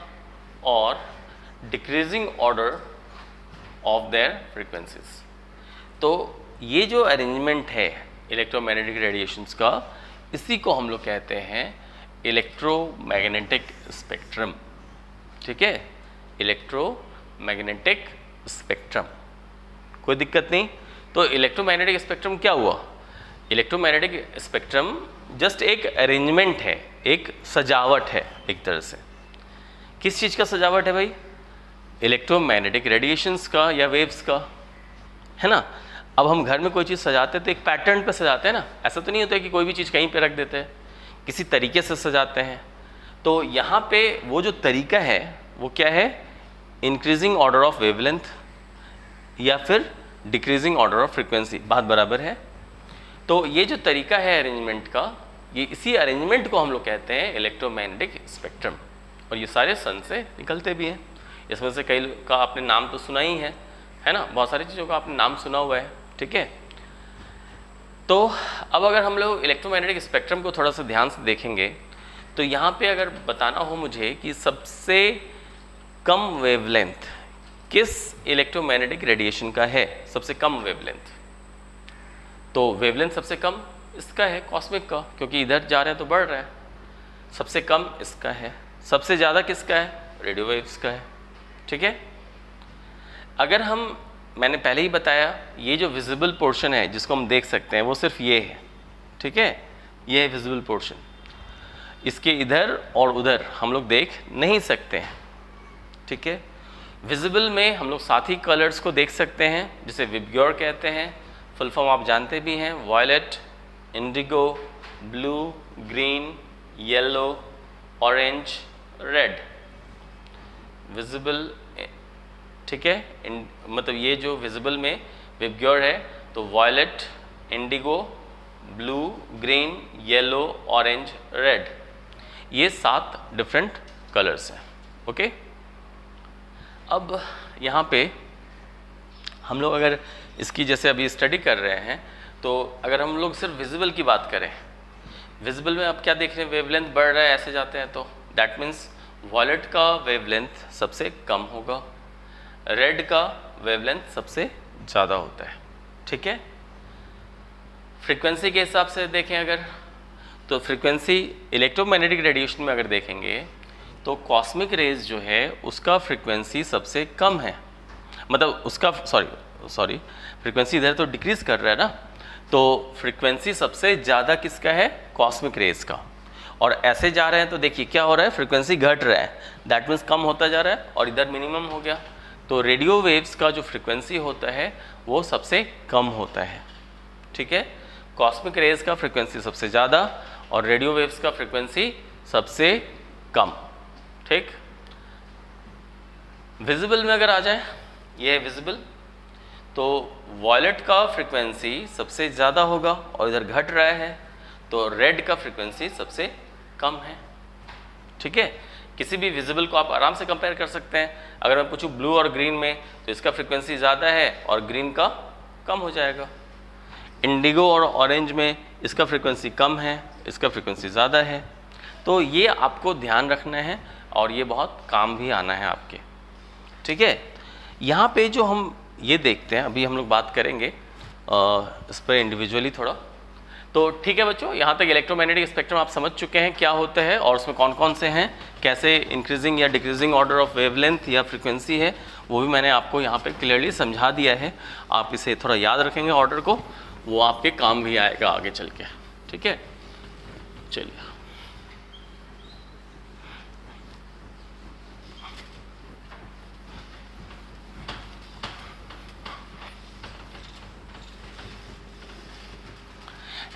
और decreasing order of their frequencies. तो ये जो अरेंजमेंट है इलेक्ट्रोमैग्नेटिक रेडिएशंस का, इसी को हम लोग कहते हैं इलेक्ट्रोमैग्नेटिक स्पेक्ट्रम, ठीक है, इलेक्ट्रोमैग्नेटिक स्पेक्ट्रम। कोई दिक्कत नहीं। तो इलेक्ट्रोमैग्नेटिक स्पेक्ट्रम क्या हुआ, इलेक्ट्रोमैग्नेटिक स्पेक्ट्रम जस्ट एक अरेंजमेंट है, एक सजावट है एक तरह से। किस चीज़ का सजावट है भाई, इलेक्ट्रोमैग्नेटिक रेडिएशंस का या वेव्स का, है ना। अब हम घर में कोई चीज़ सजाते हैं तो एक पैटर्न पे सजाते हैं ना, ऐसा तो नहीं होता है कि कोई भी चीज़ कहीं पे रख देते हैं, किसी तरीके से सजाते हैं। तो यहाँ पे वो जो तरीका है वो क्या है, इंक्रीजिंग ऑर्डर ऑफ वेवलेंथ या फिर डिक्रीजिंग ऑर्डर ऑफ फ्रीक्वेंसी, बात बराबर है। तो ये जो तरीका है अरेंजमेंट का, ये इसी अरेंजमेंट को हम लोग कहते हैं इलेक्ट्रोमैग्नेटिक स्पेक्ट्रम। और ये सारे सन से निकलते भी हैं। इसमें से कई का आपने नाम तो सुना ही है ना, बहुत सारी चीज़ों का आपने नाम सुना हुआ है, ठीक है। तो अब अगर हम लोग इलेक्ट्रोमैग्नेटिक स्पेक्ट्रम को थोड़ा सा ध्यान से देखेंगे तो यहाँ पे अगर बताना हो मुझे कि सबसे कम वेवलेंथ किस इलेक्ट्रोमैग्नेटिक रेडिएशन का है, सबसे कम वेवलेंथ, तो वेवलेंथ सबसे कम इसका है, कॉस्मिक का, क्योंकि इधर जा रहे हैं तो बढ़ रहा है। सबसे कम इसका है, सबसे ज़्यादा किसका है, रेडियो वेव्स का है, ठीक है। अगर हम, मैंने पहले ही बताया, ये जो विजिबल पोर्शन है जिसको हम देख सकते हैं वो सिर्फ ये है, ठीक है, ये है विजिबल पोर्शन। इसके इधर और उधर हम लोग देख नहीं सकते हैं, ठीक है। विजिबल में हम लोग साथ ही कलर्स को देख सकते हैं, जिसे विबग्योर कहते हैं, फुल फॉर्म आप जानते भी हैं, violet, indigo, blue, green, yellow, orange, red, visible, ठीक है। मतलब ये जो विजिबल में विबग्योर है तो violet, indigo, blue, green, yellow, orange, red, ये 7 डिफरेंट कलर्स हैं, ओके। अब यहाँ पे हम लोग अगर इसकी जैसे अभी स्टडी कर रहे हैं तो अगर हम लोग सिर्फ विजिबल की बात करें, विजिबल में आप क्या देख रहे हैं, वेवलेंथ बढ़ रहा है, ऐसे जाते हैं तो दैट मीन्स वॉयलेट का वेवलेंथ सबसे कम होगा, रेड का वेवलेंथ सबसे ज़्यादा होता है, ठीक है। फ्रीक्वेंसी के हिसाब से देखें अगर, तो फ्रीक्वेंसी इलेक्ट्रोमैग्नेटिक रेडिएशन में अगर देखेंगे तो कॉस्मिक रेज जो है उसका फ्रीक्वेंसी सबसे कम है, मतलब उसका सॉरी फ्रीक्वेंसी इधर तो डिक्रीज कर रहा है ना, तो फ्रीक्वेंसी सबसे ज़्यादा किसका है, कॉस्मिक रेज का। और ऐसे जा रहे हैं तो देखिए क्या हो रहा है, फ्रीक्वेंसी घट रहा है, दैट मीन्स कम होता जा रहा है, और इधर मिनिमम हो गया। तो रेडियो वेव्स का जो फ्रीक्वेंसी होता है वो सबसे कम होता है, ठीक है। कॉस्मिक रेज का फ्रीक्वेंसी सबसे ज़्यादा और रेडियो वेव्स का फ्रीक्वेंसी सबसे कम, ठीक। विजिबल में अगर आ जाए, ये है विजिबल, तो वॉयलेट का फ्रीक्वेंसी सबसे ज़्यादा होगा और इधर घट रहा है, तो रेड का फ्रीक्वेंसी सबसे कम है, ठीक है। किसी भी विजिबल को आप आराम से कंपेयर कर सकते हैं। अगर मैं पूछूं ब्लू और ग्रीन में, तो इसका फ्रीक्वेंसी ज़्यादा है और ग्रीन का कम हो जाएगा। इंडिगो और ऑरेंज में इसका फ्रीक्वेंसी कम है, इसका फ्रीक्वेंसी ज़्यादा है। तो ये आपको ध्यान रखना है और ये बहुत काम भी आना है आपके, ठीक है। यहाँ पे जो हम ये देखते हैं, अभी हम लोग बात करेंगे इस पर इंडिविजुअली थोड़ा, तो ठीक है बच्चों, यहाँ तक इलेक्ट्रोमैग्नेटिक स्पेक्ट्रम आप समझ चुके हैं क्या होता है और उसमें कौन कौन से हैं, कैसे इंक्रीजिंग या डिक्रीजिंग ऑर्डर ऑफ वेवलेंथ या फ्रीक्वेंसी है, वो भी मैंने आपको यहाँ पे क्लियरली समझा दिया है। आप इसे थोड़ा याद रखेंगे ऑर्डर को, वो आपके काम भी आएगा आगे चल के, ठीक है। चलिए,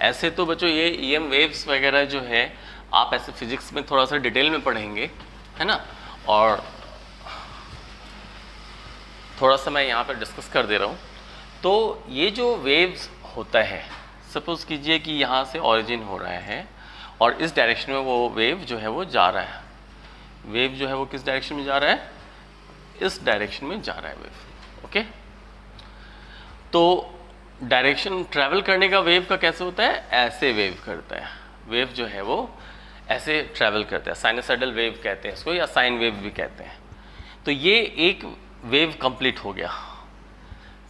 ऐसे तो बच्चों ये EM वेव्स वगैरह जो है आप ऐसे फिजिक्स में थोड़ा सा डिटेल में पढ़ेंगे, है ना, और थोड़ा सा मैं यहाँ पर डिस्कस कर दे रहा हूँ। तो ये जो वेव्स होता है, सपोज कीजिए कि यहाँ से ओरिजिन हो रहा है और इस डायरेक्शन में वो वेव जो है वो जा रहा है। वेव जो है वो किस डायरेक्शन में जा रहा है, इस डायरेक्शन में जा रहा है वेव, ओके। तो डायरेक्शन ट्रैवल करने का वेव का कैसे होता है, ऐसे वेव करता है। वेव जो है वो ऐसे ट्रैवल करता है, साइनोसाइडल वेव कहते हैं इसको, या साइन वेव भी कहते हैं। तो ये एक वेव कंप्लीट हो गया,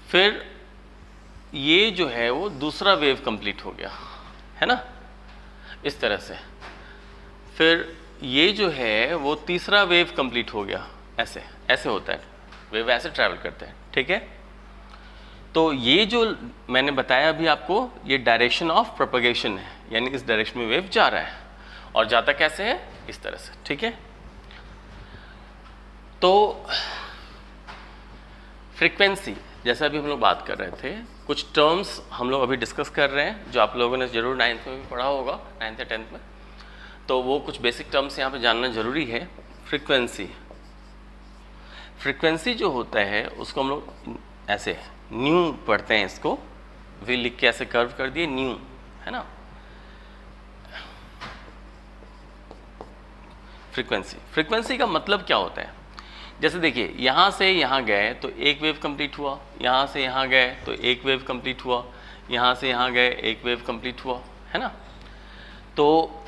फिर ये जो है वो दूसरा वेव कंप्लीट हो गया, है ना, इस तरह से। फिर ये जो है वो तीसरा वेव कंप्लीट हो गया, ऐसे ऐसे होता है, वेव ऐसे ट्रैवल करते हैं, ठीक है। तो ये जो मैंने बताया अभी आपको, ये डायरेक्शन ऑफ प्रोपगेशन है, यानी इस डायरेक्शन में वेव जा रहा है और जाता कैसे है, इस तरह से, ठीक है। तो फ्रीक्वेंसी, जैसा अभी हम लोग बात कर रहे थे, कुछ टर्म्स हम लोग अभी डिस्कस कर रहे हैं जो आप लोगों ने जरूर 9th में भी पढ़ा होगा, 9th या 10th में। तो वो कुछ बेसिक टर्म्स यहाँ पे जानना जरूरी है। फ्रीक्वेंसी, फ्रीक्वेंसी जो होता है उसको हम लोग ऐसे न्यू पढ़ते हैं, इसको वी लिख के ऐसे कर्व कर दिए, न्यू, है ना। फ्रीक्वेंसी, फ्रीक्वेंसी का मतलब क्या होता है, जैसे देखिए यहाँ से यहाँ गए तो एक वेव कंप्लीट हुआ, यहाँ से यहाँ गए तो एक वेव कंप्लीट हुआ, यहाँ से यहाँ गए एक वेव कंप्लीट हुआ, है ना। तो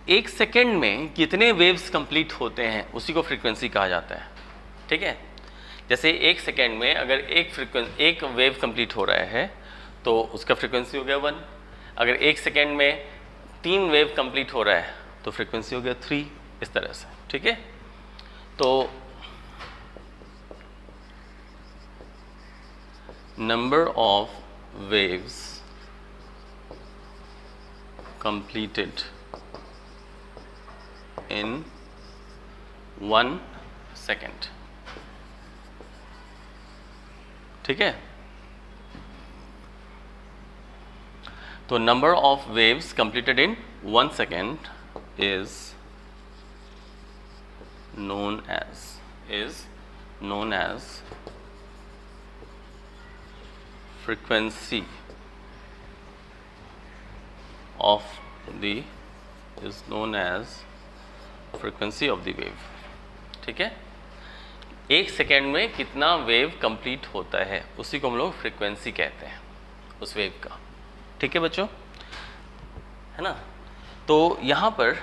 एक सेकेंड में कितने वेव्स कंप्लीट होते हैं उसी को फ्रीक्वेंसी कहा जाता है, ठीक है। जैसे एक सेकेंड में अगर एक वेव कंप्लीट हो रहा है तो उसका फ्रीक्वेंसी हो गया 1। अगर एक सेकेंड में 3 वेव कंप्लीट हो रहा है तो फ्रीक्वेंसी हो गया 3, इस तरह से, ठीक है। तो number of waves completed in 1 second, ठीक है। तो number of waves completed in 1 second is known as frequency of the frequency of the wave, ठीक है। एक सेकेंड में कितना वेव कंप्लीट होता है उसी को हम लोग फ्रीक्वेंसी कहते हैं, उस वेव का, ठीक है बच्चों, है ना। तो यहाँ पर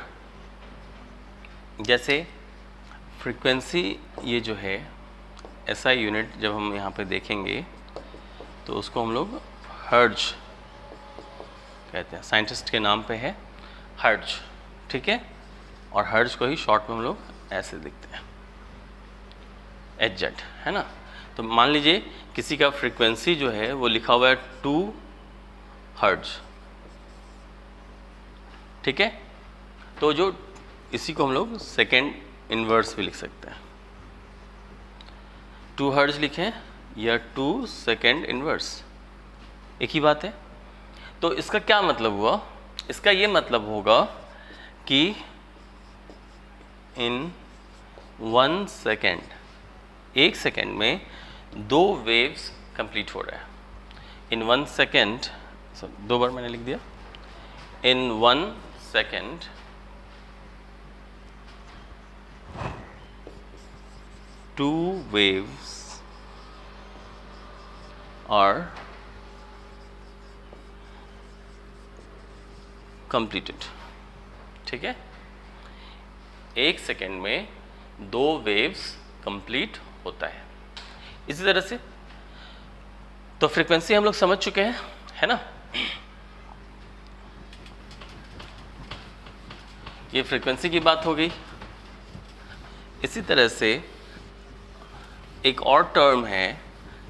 जैसे फ्रीक्वेंसी, ये जो है SI यूनिट जब हम यहाँ पे देखेंगे तो उसको हम लोग हर्ट्ज कहते हैं, साइंटिस्ट के नाम पे है हर्ट्ज, ठीक है। और हर्ट्ज को ही शॉर्ट में हम लोग ऐसे लिखते हैं HZ, है ना। तो तो मान लीजिए किसी का फ्रीक्वेंसी जो है वो लिखा हुआ है 2 हर्ट्ज, ठीक है। तो जो इसी को हम लोग सेकेंड इनवर्स भी लिख सकते हैं, 2 हर्ट्ज लिखें या 2 सेकेंड इनवर्स, एक ही बात है। तो इसका क्या मतलब हुआ, इसका ये मतलब होगा कि इन 1 सेकेंड, 1 सेकेंड में 2 वेव्स कंप्लीट हो रहे हैं। इन 1 सेकेंड, 2 बार मैंने लिख दिया, इन 1 सेकेंड 2 waves are completed, ठीक है। 1 सेकेंड में 2 वेव्स कंप्लीट होता है। इसी तरह से तो फ्रीक्वेंसी हम लोग समझ चुके हैं, है ना। ये फ्रीक्वेंसी की बात हो गई। इसी तरह से एक और टर्म है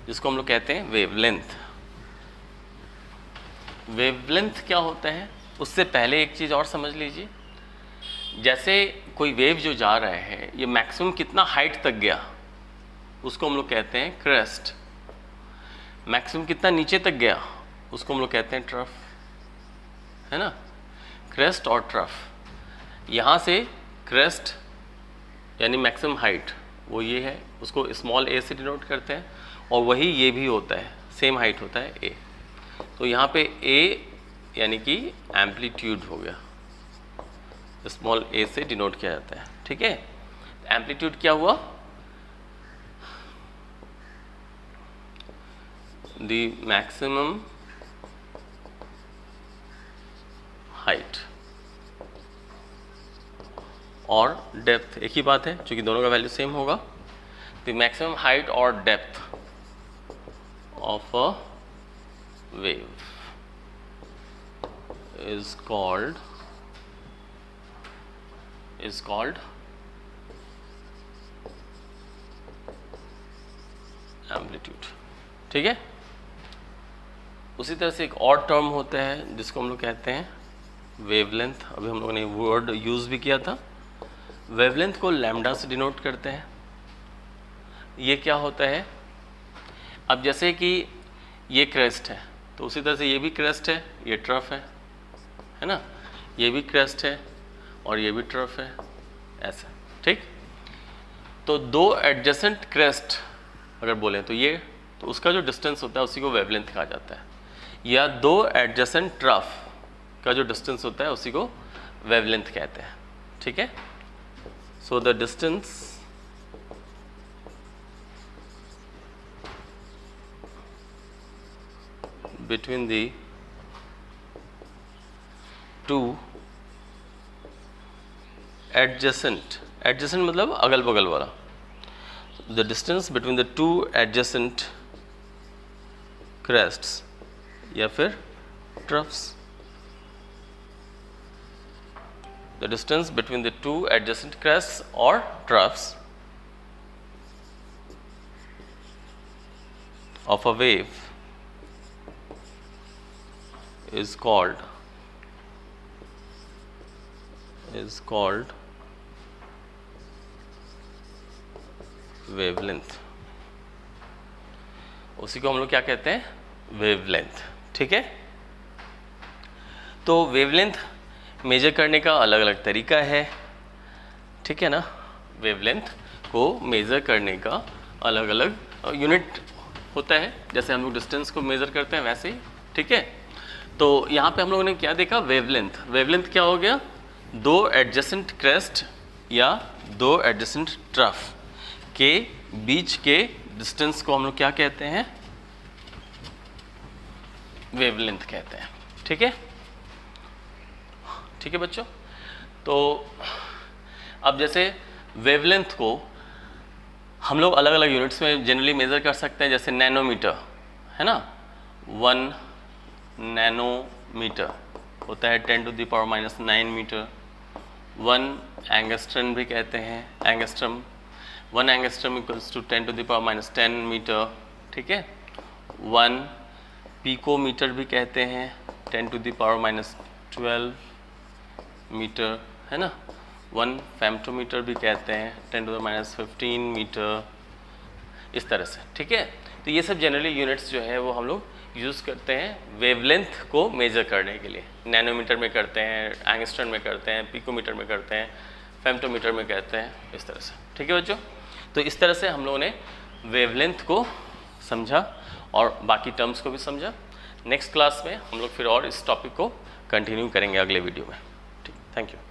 जिसको हम लोग कहते हैं वेवलेंथ। वेवलेंथ क्या होता है, उससे पहले एक चीज़ और समझ लीजिए। जैसे कोई वेव जो जा रहा है ये मैक्सिमम कितना हाइट तक गया, उसको हम लोग कहते हैं क्रेस्ट। मैक्सिमम कितना नीचे तक गया, उसको हम लोग कहते हैं ट्रफ, है ना। क्रेस्ट और ट्रफ। यहाँ से क्रेस्ट यानी मैक्सिमम हाइट वो ये है, उसको स्मॉल a से डिनोट करते हैं, और वही ये भी होता है, सेम हाइट होता है a। तो यहाँ पे a यानी कि एम्पलीट्यूड हो गया, स्मॉल a से डिनोट किया जाता है, ठीक है। एम्पलीट्यूड क्या हुआ, द मैक्सिमम हाइट, और डेप्थ एक ही बात है, क्योंकि दोनों का वैल्यू सेम होगा। द मैक्सिमम हाइट और depth of a wave is called amplitude, ठीक है। उसी तरह से एक और टर्म होता है जिसको हम लोग कहते हैं वेवलेंथ। अभी हम लोगों ने वर्ड यूज़ भी किया था। वेवलेंथ को लैम्डा से डिनोट करते हैं। ये क्या होता है, अब जैसे कि ये क्रेस्ट है तो उसी तरह से ये भी क्रेस्ट है, ये ट्रफ है ना, ये भी क्रेस्ट है और ये भी ट्रफ है, ऐसा, ठीक। तो 2 एडजेसेंट क्रेस्ट अगर बोलें तो ये, तो उसका जो डिस्टेंस होता है उसी को वेवलेंथ कहा जाता है, या 2 एडजेसेंट ट्रफ का जो डिस्टेंस होता है उसी को वेवलेंथ कहते हैं, ठीक है। So the distance between the 2 adjacent मतलब अगल बगल वाला, the distance between the 2 adjacent crests या फिर troughs, the distance between the 2 adjacent crests or troughs of a wave is called wavelength। उसी को हम लोग क्या कहते हैं, वेवलेंथ, ठीक है। तो वेवलेंथ मेजर करने का अलग अलग तरीका है, ठीक है ना। वेवलेंथ को मेजर करने का अलग अलग यूनिट होता है, जैसे हम लोग डिस्टेंस को मेजर करते हैं वैसे ही, ठीक है। तो यहाँ पे हम लोगों ने क्या देखा, वेवलेंथ क्या हो गया, 2 एडजेसेंट क्रेस्ट या 2 एडजेसेंट ट्रफ के बीच के डिस्टेंस को हम लोग क्या कहते हैं, वेवलेंथ कहते हैं, ठीक है। ठीक है बच्चों, तो अब जैसे वेवलेंथ को हम लोग अलग अलग यूनिट्स में जनरली मेजर कर सकते हैं, जैसे नैनोमीटर है ना, 1 नैनोमीटर होता है 10⁻⁹ मीटर। 1 एंगस्ट्रम भी कहते हैं, angstrom 1 angstrom equals to 10 to the power minus 10 metre, ठीक है। 1 पिकोमीटर भी कहते हैं, 10 to the power minus 12 metre, है ना। 1 फेम्टोमीटर भी कहते हैं, 10 टू द माइनस 15 मीटर, इस तरह से, ठीक है। तो ये सब जनरली यूनिट्स जो है वो हम लोग यूज़ करते हैं वेवलेंथ को मेजर करने के लिए। नैनोमीटर में करते हैं, एंगस्ट्रम में करते हैं, पिकोमीटर में करते हैं, फेम्टोमीटर में कहते हैं, इस तरह से, ठीक है बच्चों। तो इस तरह से हम लोगों ने वेवलेंथ को समझा और बाकी टर्म्स को भी समझा। नेक्स्ट क्लास में हम लोग फिर और इस टॉपिक को कंटिन्यू करेंगे अगले वीडियो में, ठीक। Thank you.